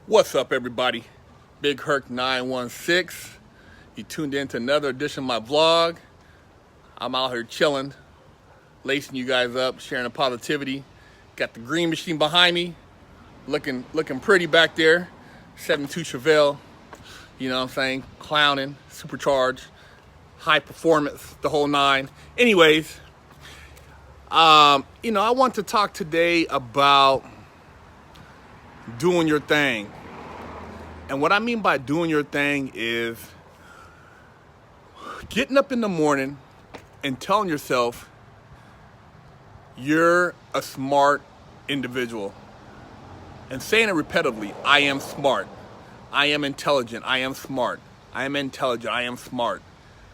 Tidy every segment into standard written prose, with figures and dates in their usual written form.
What's up, everybody? Big Herc 916. You tuned in to another edition of my vlog. I'm out here chilling, lacing you guys up, sharing the positivity. Got the green machine behind me, looking pretty back there. 72 Chevelle, you know what I'm saying? Clowning, supercharged, high performance, the whole nine. Anyways, I want to talk today about doing your thing. And what I mean by doing your thing is getting up in the morning and telling yourself you're a smart individual and saying it repetitively. I am smart. I am intelligent. I am smart. I am intelligent. I am smart.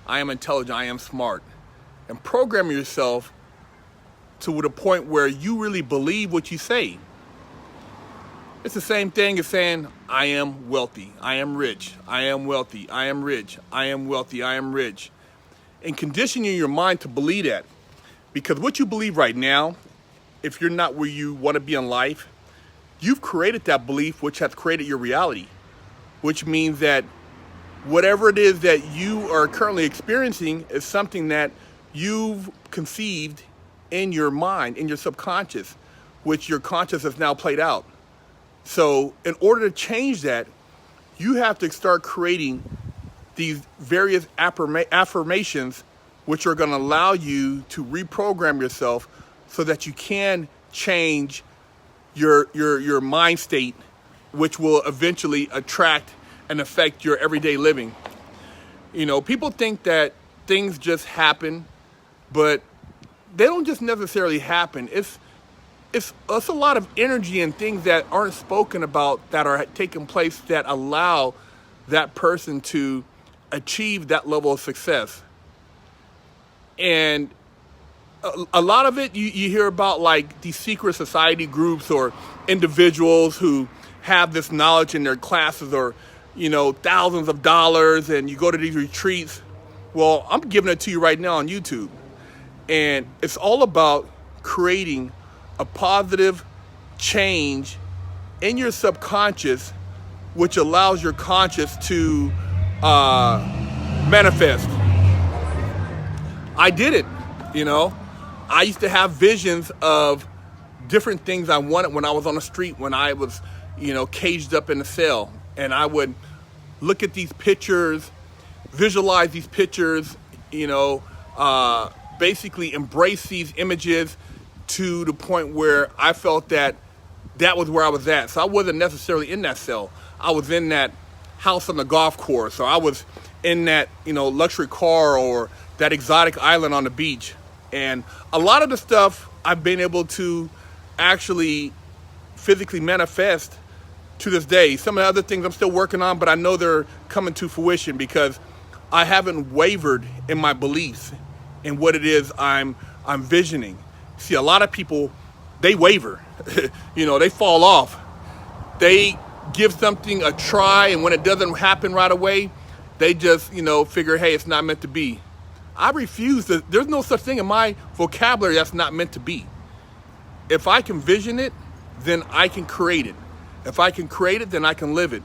I am intelligent. I am smart. And program yourself to the point where you really believe what you say. It's the same thing as saying, I am wealthy, I am rich, I am wealthy, I am rich, I am wealthy, I am rich. And conditioning your mind to believe that. Because what you believe right now, if you're not where you want to be in life, you've created that belief, which has created your reality. Which means that whatever it is that you are currently experiencing is something that you've conceived in your mind, in your subconscious, which your conscious has now played out. So in order to change that, you have to start creating these various affirmations which are going to allow you to reprogram yourself so that you can change your mind state, which will eventually attract and affect your everyday living. You know, people think that things just happen, but they don't just necessarily happen. It's a lot of energy and things that aren't spoken about that are taking place that allow that person to achieve that level of success. And a lot of it, you hear about like these secret society groups or individuals who have this knowledge in their classes or, thousands of dollars, and you go to these retreats. Well, I'm giving it to you right now on YouTube. And it's all about creating a positive change in your subconscious, which allows your conscious to manifest. I did it, I used to have visions of different things I wanted when I was on the street, when I was, caged up in a cell. And I would look at these pictures, visualize these pictures, basically embrace these images to the point where I felt that was where I was at. So I wasn't necessarily in that cell. I was in that house on the golf course, or I was in that, luxury car or that exotic island on the beach. And a lot of the stuff I've been able to actually physically manifest to this day. Some of the other things I'm still working on, but I know they're coming to fruition because I haven't wavered in my beliefs in what it is I'm visioning. See, a lot of people, they waver, they fall off. They give something a try, and when it doesn't happen right away, they just, figure, hey, it's not meant to be. I refuse to. There's no such thing in my vocabulary that's not meant to be. If I can vision it, then I can create it. If I can create it, then I can live it.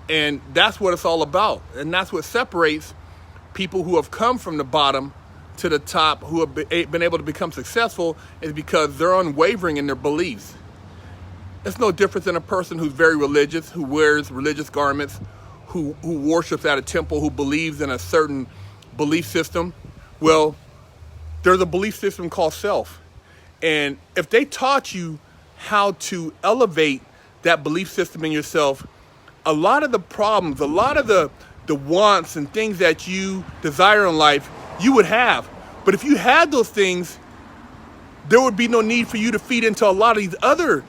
And that's what it's all about. And that's what separates people who have come from the bottom to the top, who have been able to become successful, is because they're unwavering in their beliefs. It's no different than a person who's very religious, who wears religious garments, who worships at a temple, who believes in a certain belief system. Well, there's a belief system called self. And if they taught you how to elevate that belief system in yourself, a lot of the problems, a lot of the wants and things that you desire in life, you would have. But if you had those things, there would be no need for you to feed into a lot of these other,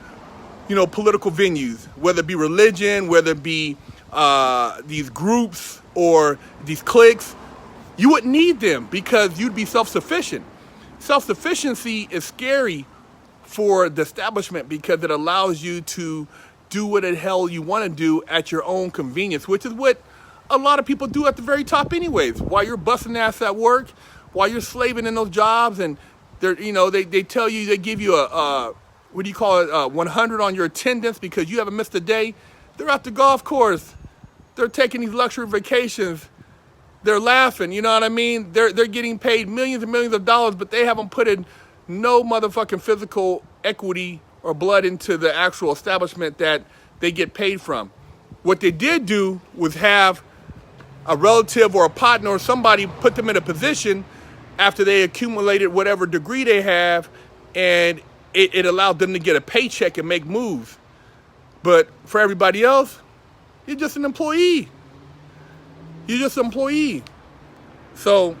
political venues, whether it be religion, whether it be these groups or these cliques. You wouldn't need them because you'd be self-sufficient. Self-sufficiency is scary for the establishment because it allows you to do what the hell you want to do at your own convenience, which is what a lot of people do at the very top anyways. While you're busting ass at work, while you're slaving in those jobs, and they tell you, they give you a 100 on your attendance because you haven't missed a day. They're at the golf course. They're taking these luxury vacations. They're laughing, you know what I mean? They're getting paid millions and millions of dollars, but they haven't put in no motherfucking physical equity or blood into the actual establishment that they get paid from. What they did do was have a relative or a partner or somebody put them in a position after they accumulated whatever degree they have, and it allowed them to get a paycheck and make moves. But for everybody else, you're just an employee. You're just an employee. So,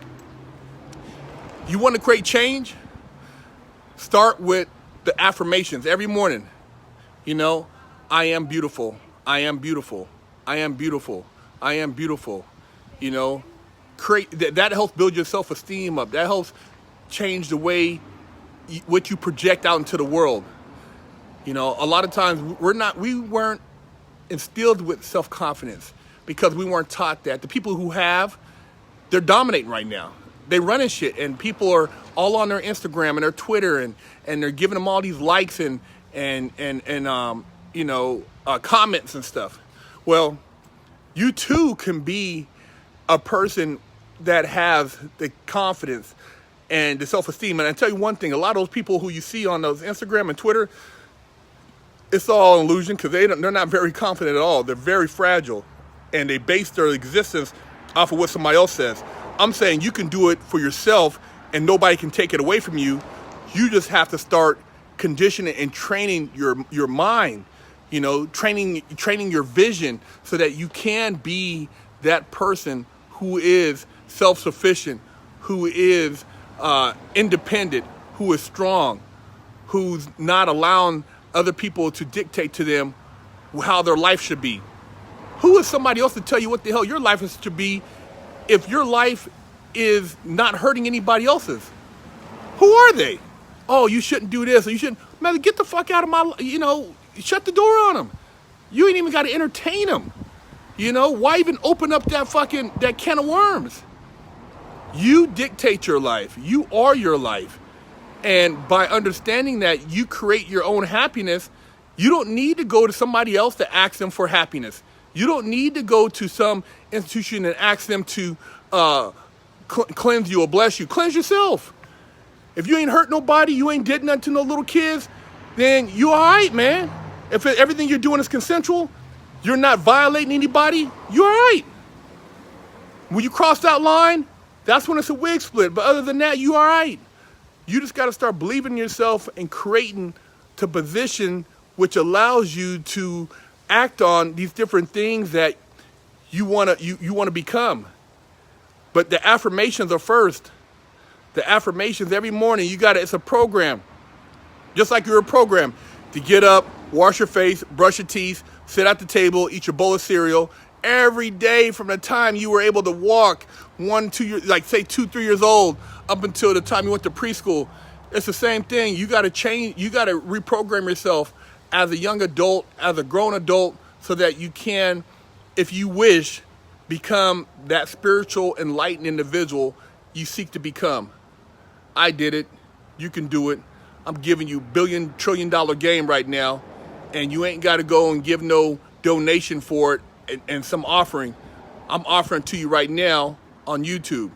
you want to create change? Start with the affirmations every morning. You know, I am beautiful. I am beautiful. I am beautiful. I am beautiful. You know, that helps build your self-esteem up. That helps change the way what you project out into the world. You know, a lot of times we weren't instilled with self-confidence because we weren't taught that. The people who have, they're dominating right now. They running shit, and people are all on their Instagram and their Twitter, and they're giving them all these likes and comments and stuff. Well, you too can be a person that has the confidence and the self-esteem. And I tell you one thing, a lot of those people who you see on those Instagram and Twitter, it's all an illusion because they're not very confident at all. They're very fragile, and they base their existence off of what somebody else says. I'm saying you can do it for yourself, and nobody can take it away from you. You just have to start conditioning and training your mind, you know, training your vision so that you can be that person who is self-sufficient, who is independent, who is strong, who's not allowing other people to dictate to them how their life should be. Who is somebody else to tell you what the hell your life is to be if your life is not hurting anybody else's? Who are they? Oh, you shouldn't do this, or you shouldn't. Man, get the fuck out of my, shut the door on them. You ain't even got to entertain them. You know, why even open up that can of worms? You dictate your life. You are your life. And by understanding that you create your own happiness, you don't need to go to somebody else to ask them for happiness. You don't need to go to some institution and ask them to cleanse you or bless you. Cleanse yourself. If you ain't hurt nobody, you ain't did nothing to no little kids, then you all right, man. If everything you're doing is consensual, you're not violating anybody, you're all right. When you cross that line, that's when it's a wig split. But other than that, you all right. You just got to start believing in yourself and creating to position which allows you to act on these different things that you want to become. But the affirmations are first. The affirmations every morning, it's a program. Just like you're a program to get up, wash your face, brush your teeth, sit at the table, eat your bowl of cereal. Every day from the time you were able to walk 1, 2 years, like say 2, 3 years old, up until the time you went to preschool, it's the same thing. You got to change, you got to reprogram yourself as a young adult, as a grown adult, so that you can, if you wish, become that spiritual, enlightened individual you seek to become. I did it. You can do it. I'm giving you $1 trillion game right now, and you ain't got to go and give no donation for it and some offering. I'm offering to you right now on YouTube.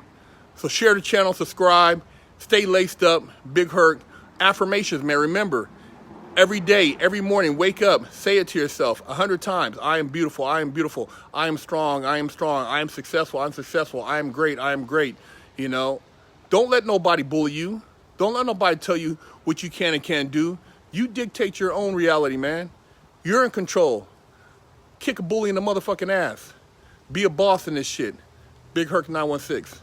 So share the channel, subscribe, stay laced up. Big Herc. Affirmations, man. Remember, every day, every morning, wake up, say it to yourself 100 times. I am beautiful. I am beautiful. I am strong. I am strong. I am successful. I'm successful. I am great. I am great. You know, don't let nobody bully you. Don't let nobody tell you what you can and can't do. You dictate your own reality, man. You're in control. Kick a bully in the motherfucking ass. Be a boss in this shit. Big Herc 916.